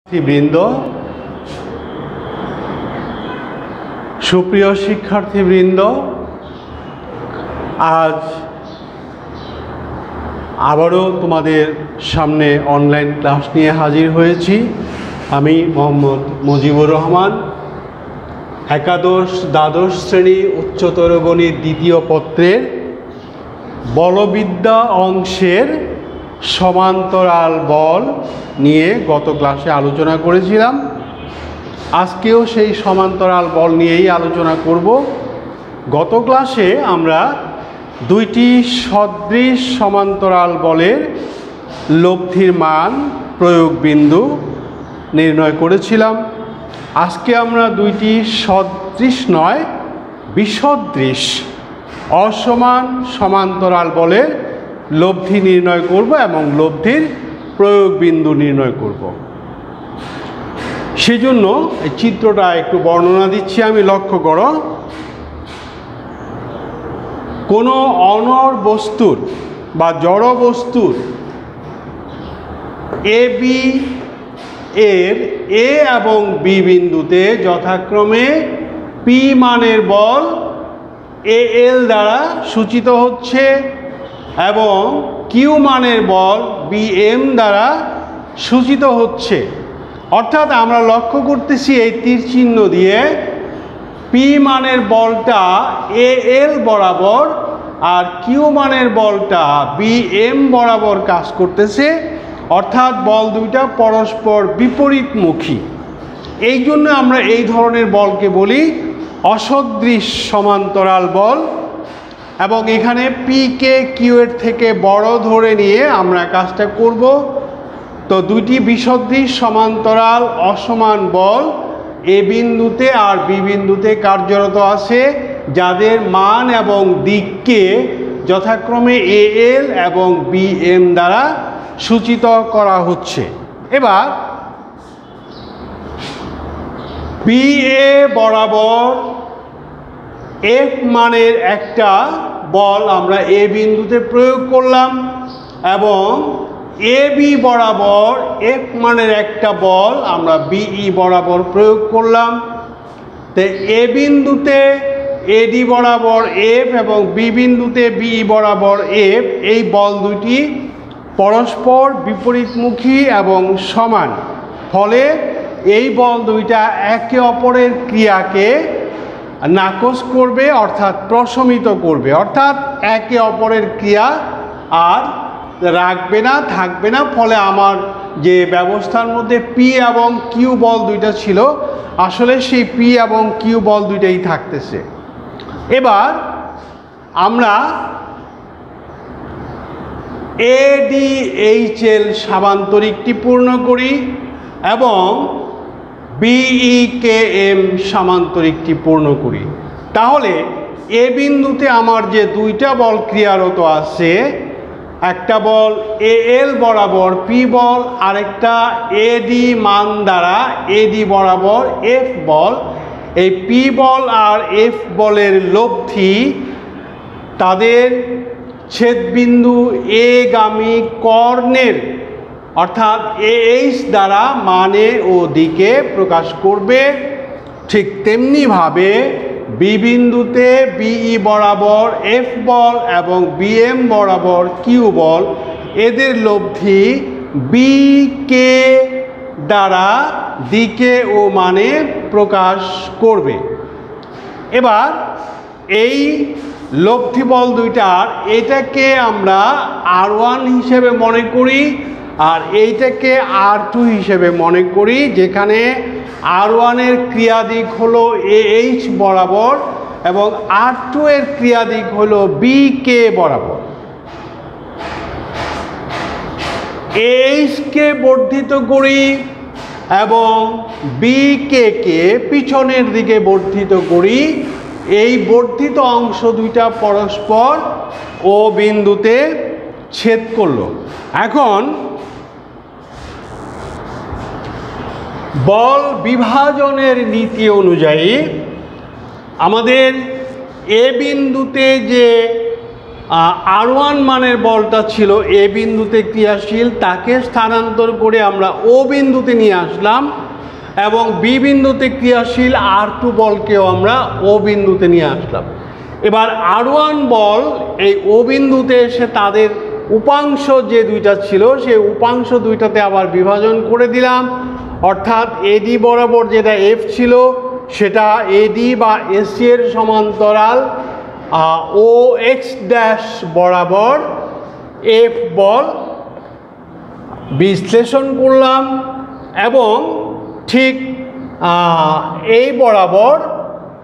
শিক্ষার্থীবৃন্দ, সুপ্রিয় শিক্ষার্থীবৃন্দ, আজ আবারও তোমাদের সামনে অনলাইন ক্লাস নিয়ে হাজির হয়েছি। আমি মোহাম্মদ মুজিবুর রহমান, একাদশ দ্বাদশ শ্রেণী উচ্চতর গণিত দ্বিতীয় পত্রের বলবিদ্যা অংশের সমান্তরাল বল নিয়ে গত ক্লাসে আলোচনা করেছিলাম। আজকেও সেই সমান্তরাল বল নিয়েই আলোচনা করব। গত ক্লাসে আমরা দুইটি সদৃশ সমান্তরাল বলের লব্ধির মান প্রয়োগ বিন্দু নির্ণয় করেছিলাম। আজকে আমরা দুইটি সদৃশ নয়, বিসদৃশ অসমান সমান্তরাল বলের লব্ধি নির্ণয় করব এবং লব্ধির প্রয়োগ বিন্দু নির্ণয় করব। সেজন্য এই চিত্রটা একটু বর্ণনা দিচ্ছি আমি, লক্ষ্য করো। কোনো অনড় বস্তুর বা জড় বস্তুর এ বি এর এ এবং বি বিন্দুতে যথাক্রমে পি মানের বল এ এল দ্বারা সূচিত হচ্ছে এবং কিউ মানের বল বি এম দ্বারা সূচিত হচ্ছে। অর্থাৎ আমরা লক্ষ্য করতেছি এই তীর চিহ্ন দিয়ে পি মানের বলটা এ এল বরাবর আর কিউ মানের বলটা বি এম বরাবর কাজ করতেছে, অর্থাৎ বল দুইটা পরস্পর বিপরীতমুখী। এই জন্য আমরা এই ধরনের বলকে বলি অসদৃশ সমান্তরাল বল। এবং এখানে পি কে কিউ এর থেকে বড় ধরে নিয়ে আমরা কাজটা করব। তো দুইটি বিসদৃশ সমান্তরাল অসমান বল এ বিন্দুতে আর বি বিন্দুতে কার্যরত আছে, যাদের মান এবং দিককে যথাক্রমে এ এল এবং বি এম দ্বারা সূচিত করা হচ্ছে। এবার বি এ বরাবর এফ মানের একটা বল আমরা এ বিন্দুতে প্রয়োগ করলাম এবং এ বি বরাবর এফ মানের একটা বল আমরা বিই বরাবর প্রয়োগ করলাম। তো এ বিন্দুতে এডি বরাবর এফ এবং বি বিন্দুতে বিই বরাবর এফ, এই বল দুটি পরস্পর বিপরীতমুখী এবং সমান। ফলে এই বল দুইটা একে অপরের ক্রিয়াকে নাকচ করবে, অর্থাৎ প্রশমিত করবে, অর্থাৎ একে অপরের ক্রিয়া আর রাখবে না, থাকবে না। ফলে আমার যে ব্যবস্থার মধ্যে পি এবং কিউ বল দুইটা ছিল, আসলে সেই পি এবং কিউ বল দুইটাই থাকতেছে। এবার আমরা এডিএইচএল সামান্তরিকটি পূর্ণ করি এবং বিইকেএম সামান্তরিকটি পূর্ণ করি। তাহলে এ বিন্দুতে আমার যে দুইটা বল ক্রিয়ারত আছে, একটা বল এ এল বরাবর পি বল, আরেকটা এডি মান দ্বারা এডি বরাবর এফ বল। এই পি বল আর এফ বলের লব্ধি তাদের ছেদবিন্দু এ গামী কর্ণের অর্থাৎ এইচ দ্বারা মানে ও দিকে প্রকাশ করবে। ঠিক তেমনিভাবে বি বিন্দুতে বিই বরাবর এফ বল এবং বিএম বরাবর কিউ বল, এদের লব্ধি বি কে দ্বারা দিকে ও মানে প্রকাশ করবে। এবার এই লব্ধি বল দুইটার এটাকে আমরা R1 হিসেবে মনে করি আর এইটাকে R2 হিসেবে মনে করি, যেখানে R1 এর ক্রিয়াদিক হলো এইচ বরাবর এবং R2 এর ক্রিয়াদিক হলো বি কে বরাবর। এইচ কে বর্ধিত করি এবং বি কে পিছনের দিকে বর্ধিত করি। এই বর্ধিত অংশ দুইটা পরস্পর ও বিন্দুতে ছেদ করলো। এখন বল বিভাজনের নীতি অনুযায়ী আমাদের এ বিন্দুতে যে R1 মানের বলটা ছিল এ বিন্দুতে ক্রিয়াশীল, তাকে স্থানান্তর করে আমরা ও বিন্দুতে নিয়ে আসলাম এবং বি বিন্দুতে ক্রিয়াশীল R2 বলকেও আমরা ও বিন্দুতে নিয়ে আসলাম। এবার R1 বল এই ও বিন্দুতে এসে তাদের উপাংশ যে দুইটা ছিল সেই উপাংশ দুইটাতে আবার বিভাজন করে দিলাম, অর্থাৎ এডি বরাবর যেটা এফ ছিল সেটা এডি বা এসি এর সমান্তরাল ও এক্স ড্যাশ বরাবর এফ বল বিশ্লেষণ করলাম এবং ঠিক এই বরাবর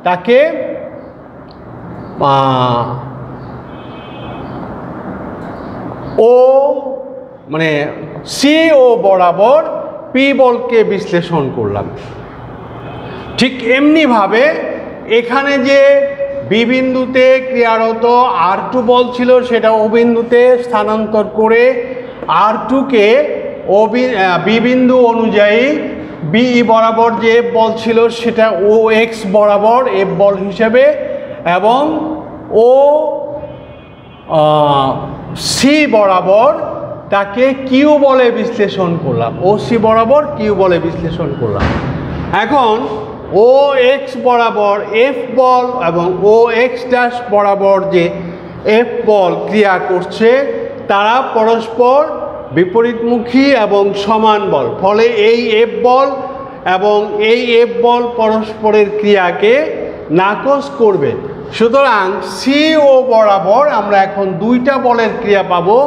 তাকে ও মানে সি ও বরাবর পি বলকে বিশ্লেষণ করলাম। ঠিক এমনিভাবে এখানে যে বি বিন্দুতে ক্রিয়ারত R2 বল ছিল সেটা ও বিন্দুতে স্থানান্তর করে R2কে বি বিন্দু অনুযায়ী বি বরাবর যে এফ বল ছিল সেটা ও এক্স বরাবর এফ বল হিসেবে এবং ও সি বরাবর তাকে কিউ বলে বিশ্লেষণ করলাম, ও সি বরাবর কিউ বলে বিশ্লেষণ করলাম। এখন ও এক্স বরাবর এফ বল এবং ও এক্স ড্যাশ বরাবর যে এফ বল ক্রিয়া করছে তারা পরস্পর বিপরীতমুখী এবং সমান বল, ফলে এই এফ বল এবং এই এফ বল পরস্পরের ক্রিয়াকে নাকচ করবে। সুতরাং সি ও বরাবর আমরা এখন দুইটা বলের ক্রিয়া পাবো,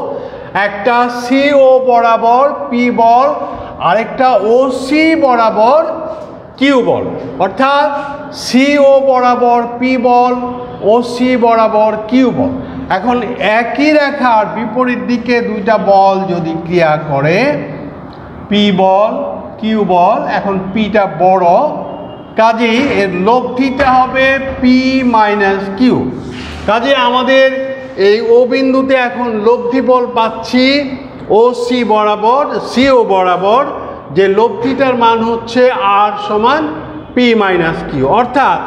একটা সি ও বরাবর পি বল, আরেকটা ও সি বরাবর কিউ বল, অর্থাৎ সি ও বরাবর পি বল, ও সি বরাবর কিউ বল। এখন একই রেখার বিপরীত দিকে দুইটা বল যদি ক্রিয়া করে পি বল কিউ বল, এখন পিটা বড়, কাজেই এর লব্ধিটা হবে পি মাইনাস কিউ। কাজে আমাদের এই ও বিন্দুতে এখন লব্ধি বল পাচ্ছি ও সি বরাবর সিও বরাবর, যে লব্ধিটার মান হচ্ছে আর সমান পি মাইনাস কিউ, অর্থাৎ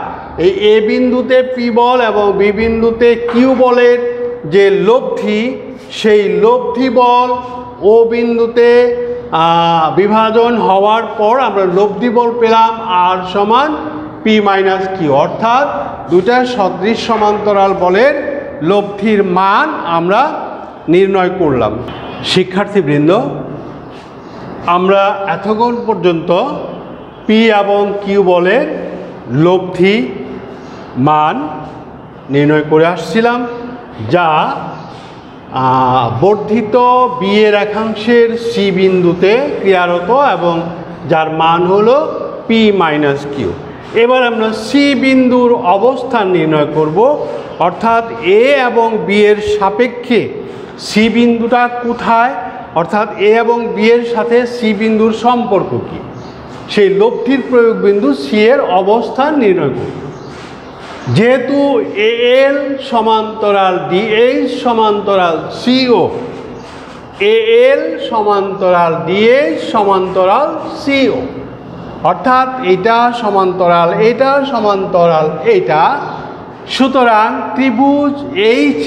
এই এ বিন্দুতে পি বল এবং বি বিন্দুতে কিউ বলের যে লব্ধি সেই লব্ধি বল ও বিন্দুতে বিভাজন হওয়ার পর আমরা লব্ধি বল পেলাম আর সমান পি মাইনাস কিউ, অর্থাৎ দুটা সদৃশ সমান্তরাল বলের লব্ধির মান আমরা নির্ণয় করলাম। শিক্ষার্থীবৃন্দ, আমরা এতক্ষণ পর্যন্ত পি এবং কিউ বলের লব্ধি মান নির্ণয় করে আসছিলাম, যা বর্ধিত বি এর একাংশের সি বিন্দুতে ক্রিয়ারত এবং যার মান হলো পি মাইনাস কিউ। এবার আমরা সি বিন্দুর অবস্থান নির্ণয় করব, অর্থাৎ এ এবং বি এর সাপেক্ষে সি বিন্দুটা কোথায়, অর্থাৎ এ এবং বি এর সাথে সি বিন্দুর সম্পর্ক কী, সেই লব্ধির প্রয়োগ বিন্দু সি এর অবস্থান নির্ণয় করব। যেহেতু এ এল সমান্তরাল ডিএইচ সমান্তরাল সিও, এ এল সমান্তরাল ডিএইচ সমান্তরাল সিও, অর্থাৎ এটা সমান্তরাল এটা সমান্তরাল এইটা, সুতরাং ত্রিভুজ এইচ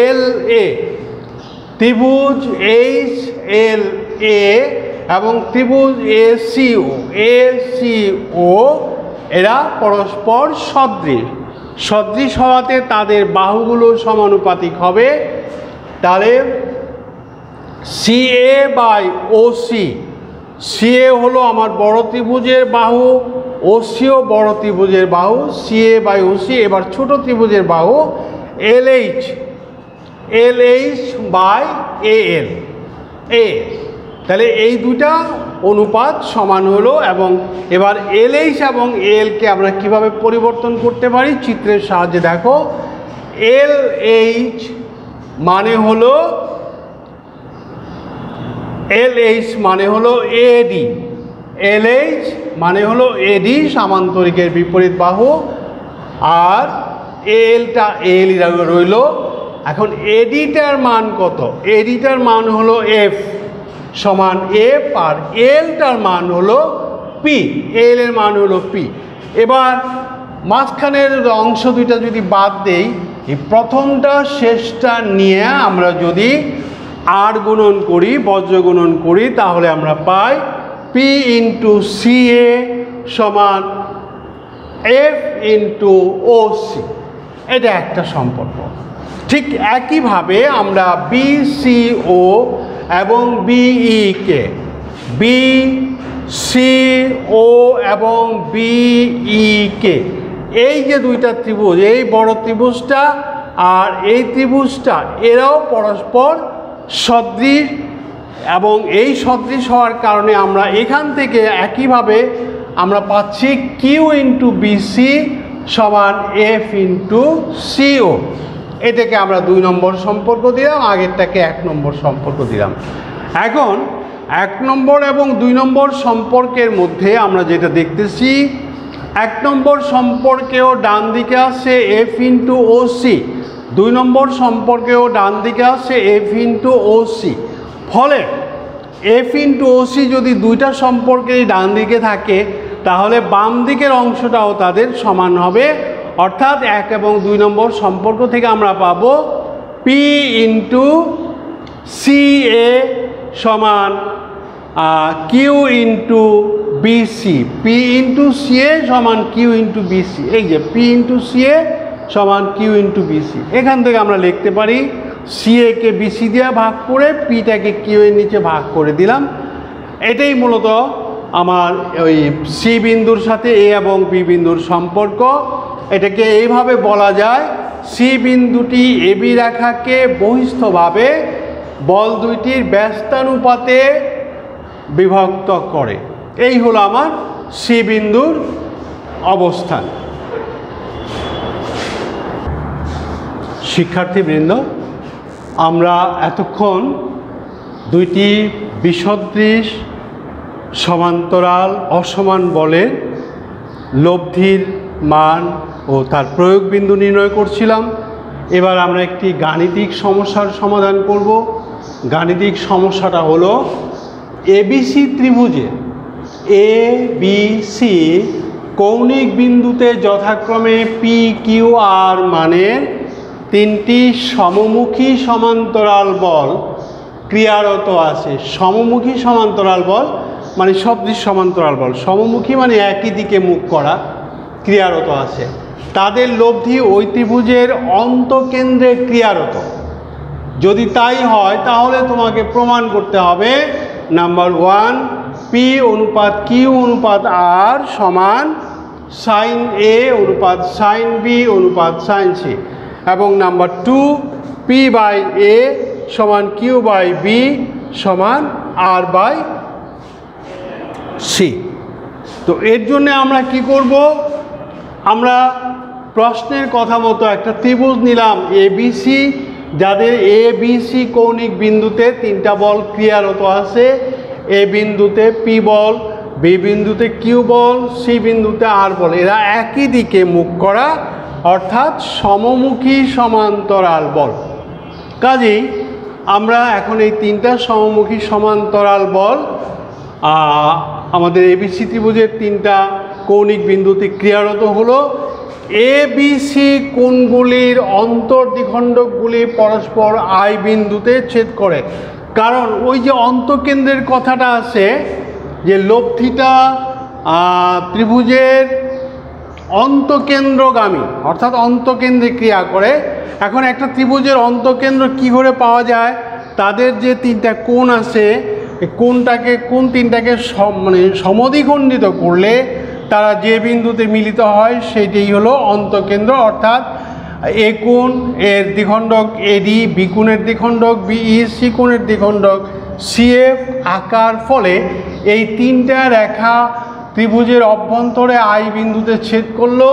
এল এ, ত্রিভুজ এইচ এল এ এবং ত্রিভুজ এ সিও এরা পরস্পর সদৃশ। সদৃশ হওয়াতে তাদের বাহুগুলো সমানুপাতিক হবে। তাহলে সিএ বাই ওসি, সিএ হলো আমার বড় ত্রিভুজের বাহু, ওসিও বড় ত্রিভুজের বাহু, সিএ বাই ওসি। এবার ছোট ত্রিভুজের বাহু এলএইচ, এলএইচ বাই এএল, এ, তাহলে এই দুটা অনুপাত সমান হলো। এবং এবার এলএইচ এবং এলকে আমরা কিভাবে পরিবর্তন করতে পারি চিত্রের সাহায্যে দেখো। এলএইচ মানে হলো এডি, এলএইচ মানে হলো এডি সামান্তরিকের বিপরীত বাহু, আর এলটা এল রইল। এখন এডিটার মান কত? এডিটার মান হলো এফ সমান এফ, আর এলটার মান হলো পি, এল এর মান হলো পি। এবার মাঝখানের অংশ দুইটা যদি বাদ দেই এই প্রথমটা শেষটা নিয়ে আমরা যদি আর গুণন করি, বজ্র গুণন করি, তাহলে আমরা পাই পি ইন্টু সি এ সমান এফ ইন্টু ও সি। এটা একটা সম্পর্ক। ঠিক একইভাবে আমরা বি সি ও এবং বিই কে, বি সি ও এবং বিই কে, এই যে দুইটা ত্রিভুজ, এই বড় ত্রিভুজটা আর এই ত্রিভুজটা, এরাও পরস্পর সদৃশ এবং এই সদৃশ হওয়ার কারণে আমরা এখান থেকে একইভাবে আমরা পাচ্ছি কিউ ইন্টু বিসি সমান এফ ইন্টু সিও। এটাকে আমরা 2 নম্বর সম্পর্ক দিলাম, আগেরটাকে 1 নম্বর সম্পর্ক দিলাম। এখন 1 নম্বর এবং 2 নম্বর সম্পর্কের মধ্যে আমরা যেটা দেখতেছি, 1 নম্বর সম্পর্কেও ডান দিকে আছে এফ ইন্টু ও সি, 2 নম্বর সম্পর্কেও ডান দিকে আছে এফ ইন্টু ও সি। ফলে এফ ইন্টু ও সি যদি দুইটা সম্পর্কেই ডান দিকে থাকে, তাহলে বাম দিকের অংশটাও তাদের সমান হবে। অর্থাৎ 1 এবং 2 নম্বর সম্পর্ক থেকে আমরা পাবো পি ইন্টু সি এ সমান Q into BC, P into C A সমান কিউ ইন্টু বিসি। এই যে পি ইন্টু সি এ সমান কিউ ইন্টু বিসি, এখান থেকে আমরা লিখতে পারি সি এ কে বিসি দিয়ে ভাগ করে পিটাকে কিউ এর নিচে ভাগ করে দিলাম। এটাই মূলত আমার ওই সি বিন্দুর সাথে এ এবং বি বিন্দুর সম্পর্ক। এটাকে এইভাবে বলা যায়, সি বিন্দুটি এ বি রেখাকে বহিস্থভাবে বল দুইটির ব্যস্তানুপাতে বিভক্ত করে। এই হলো আমার সি বিন্দুর অবস্থান। শিক্ষার্থীবৃন্দ, আমরা এতক্ষণ দুইটি বিসদৃশ সমান্তরাল অসমান বলের লব্ধির মান ও তার প্রয়োগ বিন্দু নির্ণয় করছিলাম। এবার আমরা একটি গাণিতিক সমস্যার সমাধান করব। গাণিতিক সমস্যাটা হলো এবিসি ত্রিভুজে এ বি সি কৌণিক বিন্দুতে যথাক্রমে পি কিউ আর মানের 3টি সমমুখী সমান্তরাল বল ক্রিয়ারত আছে। সমমুখী সমান্তরাল বল মানে সদৃশ সমান্তরাল বল, সমমুখী মানে একই দিকে মুখ করা, ক্রিয়ারত আছে। তাদের লব্ধি ওই ত্রিভুজের অন্তকেন্দ্রে ক্রিয়ারত। যদি তাই হয় তাহলে তোমাকে প্রমাণ করতে হবে নাম্বার 1 পি অনুপাত কিউ অনুপাত আর সমান সাইন এ অনুপাত সাইন বি অনুপাত সাইন সি, এবং নাম্বার 2 পি বাই এ সমান কিউ বাই বি সমান আর বাই সি। তো এর জন্য আমরা কি করব, আমরা প্রশ্নের কথা মতো একটা ত্রিভুজ নিলাম এবিসি, যাদের এ বি সি কৌণিক বিন্দুতে 3টা বল ক্রিয়ারত আছে। এ বিন্দুতে পি বল, বি বিন্দুতে কিউ বল, সি বিন্দুতে আর বল। এরা একই দিকে মুখ করা, অর্থাৎ সমমুখী সমান্তরাল বল। কাজেই আমরা এখন এই 3টা সমমুখী সমান্তরাল বল আমাদের এবিসি ত্রিভুজের 3টা কৌণিক বিন্দুতে ক্রিয়ারত হলো। এ বি সি কোণগুলির অন্তর্দ্বিখণ্ডকগুলি পরস্পর আই বিন্দুতে ছেদ করে। কারণ ওই যে অন্তকেন্দ্রের কথাটা আছে, যে লব্ধিটা ত্রিভুজের অন্তকেন্দ্রগামী, অর্থাৎ অন্তকেন্দ্রে ক্রিয়া করে। এখন একটা ত্রিভুজের অন্তকেন্দ্র কি করে পাওয়া যায়, তাদের যে 3টা কোণ আছে, কোণ 3টাকে মানে সমদ্বিখণ্ডিত করলে তারা যে বিন্দুতে মিলিত হয় সেটাই হলো অন্তকেন্দ্র। অর্থাৎ এ কোণ এর দ্বিখণ্ডক এডি, বি কোণের দ্বিখণ্ডক বিই, সি কোণের দ্বিখণ্ডক সিএফ আঁকার ফলে এই 3টা রেখা ত্রিভুজের অভ্যন্তরে আই বিন্দুতে ছেদ করলো।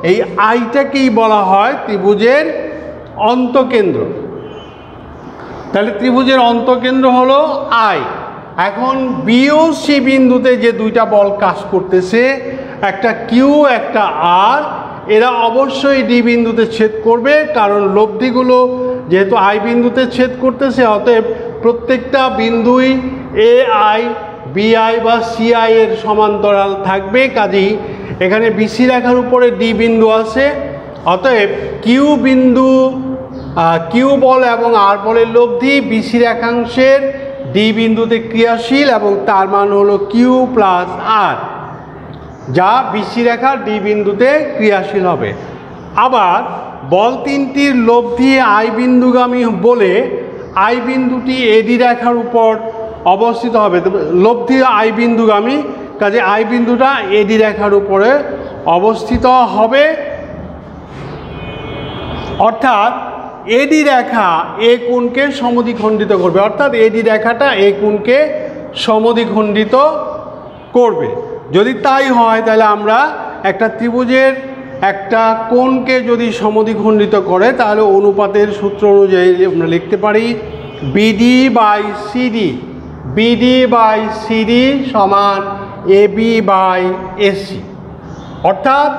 এই আইটাকেই বলা হয় ত্রিভুজের অন্তকেন্দ্র। তাহলে ত্রিভুজের অন্তকেন্দ্র হলো আই। এখন বি ও সি বিন্দুতে যে 2টা বল কাজ করতেছে, একটা কিউ একটা আর, এরা অবশ্যই ডি বিন্দুতে ছেদ করবে, কারণ লব্ধিগুলো যেহেতু আই বিন্দুতে ছেদ করতেছে, অতএব প্রত্যেকটা বিন্দুই এ আই বি আই বা সি আই এর সমান্তরাল থাকবে। কাজেই এখানে বিসি রেখার উপরে ডি বিন্দু আছে, অতএব কিউ বিন্দু কিউ বল এবং আর বলের লব্ধি বিসি রেখাংশের ডি বিন্দুতে ক্রিয়াশীল এবং তার মান হলো কিউ প্লাস আর, যা বিসি রেখার ডি বিন্দুতে ক্রিয়াশীল হবে। আবার বল তিনটির লব্ধি আই বিন্দুগামী বলে আই বিন্দুটি এডি রেখার উপর অবস্থিত হবে। লব্ধি আই বিন্দুগামী, কাজে আই বিন্দুটা এডি রেখার উপরে অবস্থিত হবে। অর্থাৎ এডি রেখা এ কোণকে সমদ্বিখণ্ডিত করবে, অর্থাৎ এডি রেখাটা এ কোণকে সমদ্বিখণ্ডিত করবে। যদি তাই হয় তাহলে আমরা একটা ত্রিভুজের একটা কোণকে যদি সমদ্বিখণ্ডিত করে তাহলে অনুপাতের সূত্র অনুযায়ী আমরা লিখতে পারি BD by CD, BD by CD সমান এবি বাই এসি। অর্থাৎ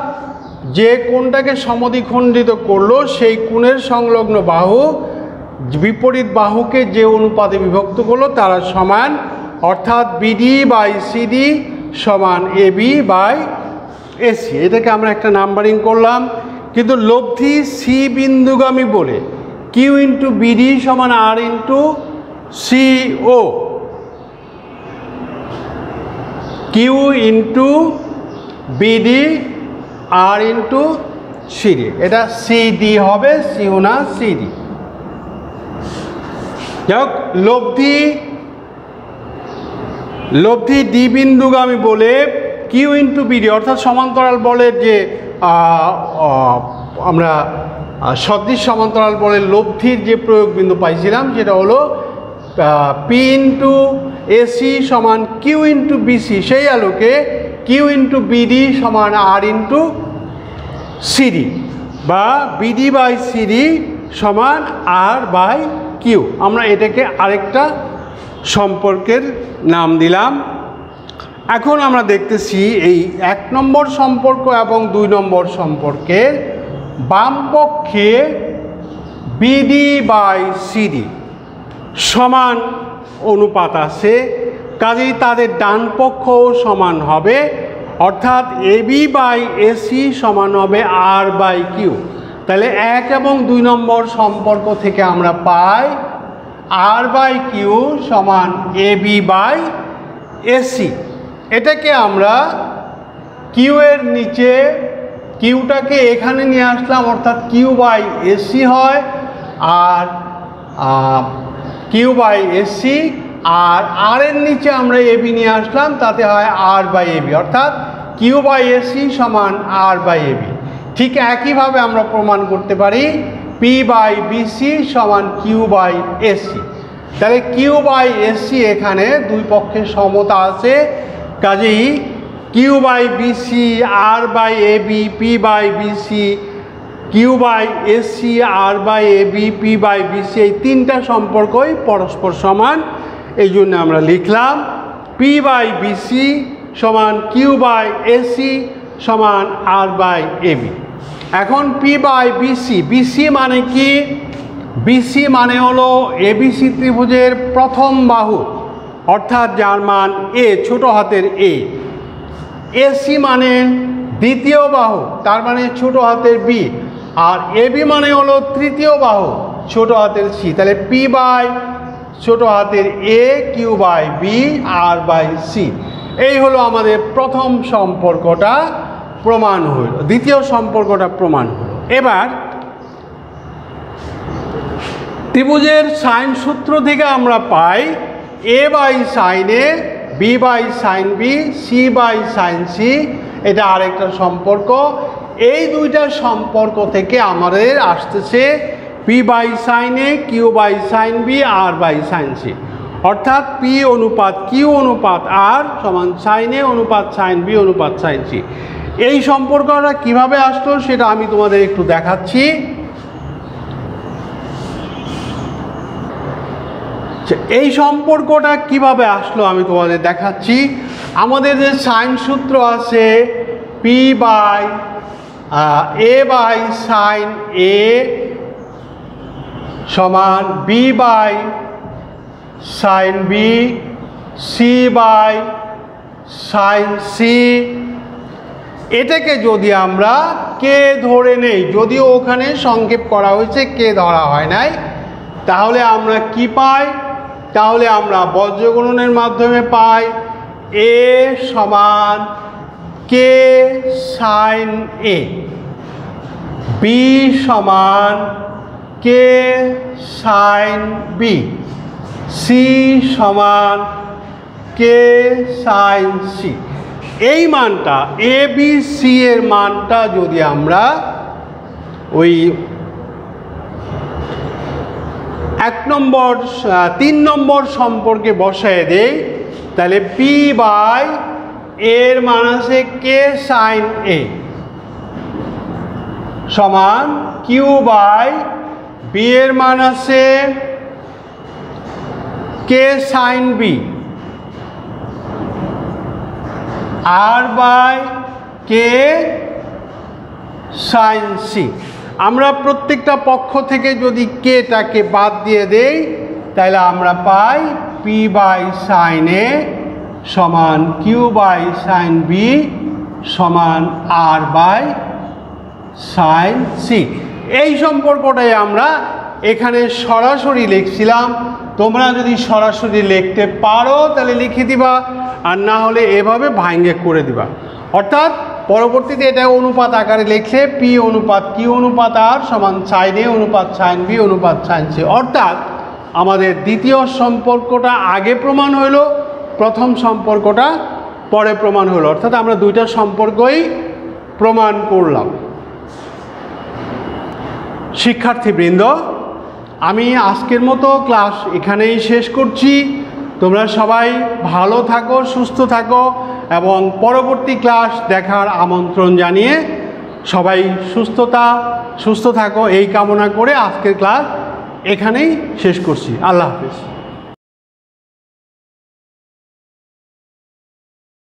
যে কোণটাকে সমদ্বিখণ্ডিত করলো সেই কোণের সংলগ্ন বাহু বিপরীত বাহুকে যে অনুপাতে বিভক্ত করলো তারা সমান, অর্থাৎ বিডি বাই সিডি সমান এবি বাই এসি। এটাকে আমরা একটা নাম্বারিং করলাম। কিন্তু লব্ধি সি বিন্দুগামী বলে কিউ ইন্টু বিডি সমান R into CO, Q into BD R into CD, এটা সিডি হবে, সিও না সিডি। যাই হোক, লব্ধি ডি বিন্দুগামী বলে কিউ ইন্টু বিডি অর্থাৎ সমান্তরাল বলের যে আমরা সদৃশ সমান্তরাল বলের লব্ধির যে প্রয়োগ বিন্দু পাইছিলাম সেটা হলো পি ইন্টু এসি সমান কিউ ইন্টু বিসি, সেই আলোকে কিউ ইন্টু বিডি সমান আর ইন্টু সিডি বা বিডি বাই সিডি সমান আর বাই কিউ। আমরা এটাকে আরেকটা সম্পর্কের নাম দিলাম। এখন আমরা দেখতেছি এই 1 নম্বর সম্পর্ক এবং 2 নম্বর সম্পর্কের বাম পক্ষে বিডি বাই সিডি সমান অনুপাত আছে, কাজেই তাদের ডান পক্ষও সমান হবে, অর্থাৎ এবি বাই এসি সমান হবে আর বাই কিউ। তাহলে 1 এবং 2 নম্বর সম্পর্ক থেকে আমরা পাই আর বাই কিউ সমান এবি বাই এসি। এটাকে আমরা কিউ এর নিচে কিউটাকে এখানে নিয়ে আসলাম, অর্থাৎ কিউ বাই এসি হয়, আর কিউ বাই এসি, আর আর এর নিচে আমরা এবি নিয়ে আসলাম, তাতে হয় আর বাই এবি, অর্থাৎ কিউ বাই এসি সমান আর বাই এবি। ঠিক একইভাবে আমরা প্রমাণ করতে পারি পি বাই বিসি সমান কিউ বাই এসি। তাহলে কিউ বাই এসি এখানে দুই পক্ষের সমতা আছে, কাজেই Q by BC R by AB P by BC, Q by AC R by AB P by BC, এই তিনটা সম্পর্কই পরস্পর সমান। এই জন্য আমরা লিখলাম পি বাই বিসি সমান কিউ বাই এসি সমান আর বাই এবি। এখন পি বাই বিসি, বিসি মানে কি? বিসি মানে হলো এবিসি ত্রিভুজের প্রথম বাহু, অর্থাৎ যার মান এ, ছোট হাতের এ। এসি মানে দ্বিতীয় বাহু, তার মানে ছোট হাতের বি। আর এবি মানে হলো তৃতীয় বাহু, ছোট হাতের সি। তাহলে পি বাই ছোট হাতের A Q by B R by C, এই হলো আমাদের প্রথম সম্পর্কটা প্রমাণ হইল, দ্বিতীয় সম্পর্কটা প্রমাণ হলো। এবার ত্রিভুজের সাইন সূত্র থেকে আমরা পাই A by sine A, B by sine B, C by sine C, এটা আরেকটা সম্পর্ক। এই দুইটা সম্পর্ক থেকে আমাদের আসতেছে P by sine A, Q by sine B, R by sine C, অর্থাৎ পি অনুপাত কিউ অনুপাত আর সমান সাইন এ অনুপাত সাইন বি অনুপাত সাইন সি। এই সম্পর্কটা কিভাবে আসলো সেটা আমি তোমাদের একটু দেখাচ্ছি। এই সম্পর্কটা কিভাবে আসলো আমি তোমাদের দেখাচ্ছি। আমাদের যে সাইন সূত্র আছে P by A by sine A সমান B by sine B, C by sine C, এটাকে যদি আমরা কে ধরে নেই, যদিও ওখানে সংক্ষেপ করা হয়েছে কে ধরা হয় নাই, তাহলে আমরা কি পাই? তাহলে আমরা বজ্রগুণনের মাধ্যমে পাই এ সমান কে সাইন এ, বি সমান কে সাইন বি, সি সমান কে সাইন সি। এই মানটা এ বি সি এর মানটা যদি আমরা ওই 3 নম্বর সম্পর্কে বসায় দেই, তাহলে পি বাই এর মান আছে কে সাইন এ সমান কিউ বাই বি এর মান আছে K sine B R by K sine C. আমরা প্রত্যেকটা পক্ষ থেকে যদি কেটাকে বাদ দিয়ে দেই তাহলে আমরা পাই পি বাই সাইন এ সমান কিউ বাই সাইন বি সমান আর বাই সাইন সি। এই সম্পর্কটাই আমরা এখানে সরাসরি লিখছিলাম। তোমরা যদি সরাসরি লিখতে পারো তাহলে লিখে দিবা, আর না হলে এভাবে ভাঙে করে দিবা। অর্থাৎ পরবর্তীতে এটা অনুপাত আকারে লিখলে পি অনুপাত কিউ অনুপাত আর সমান সাইন এ অনুপাত সাইন বি অনুপাত সাইন সি। অর্থাৎ আমাদের দ্বিতীয় সম্পর্কটা আগে প্রমাণ হলো, প্রথম সম্পর্কটা পরে প্রমাণ হলো। অর্থাৎ আমরা দুইটা সম্পর্কই প্রমাণ করলাম। শিক্ষার্থীবৃন্দ, আমি আজকের মতো ক্লাস এখানেই শেষ করছি। তোমরা সবাই ভালো থাকো, সুস্থ থাকো এবং পরবর্তী ক্লাস দেখার আমন্ত্রণ জানিয়ে সবাই সুস্থ থাকো এই কামনা করে আজকের ক্লাস এখানেই শেষ করছি। আল্লাহ হাফেজ।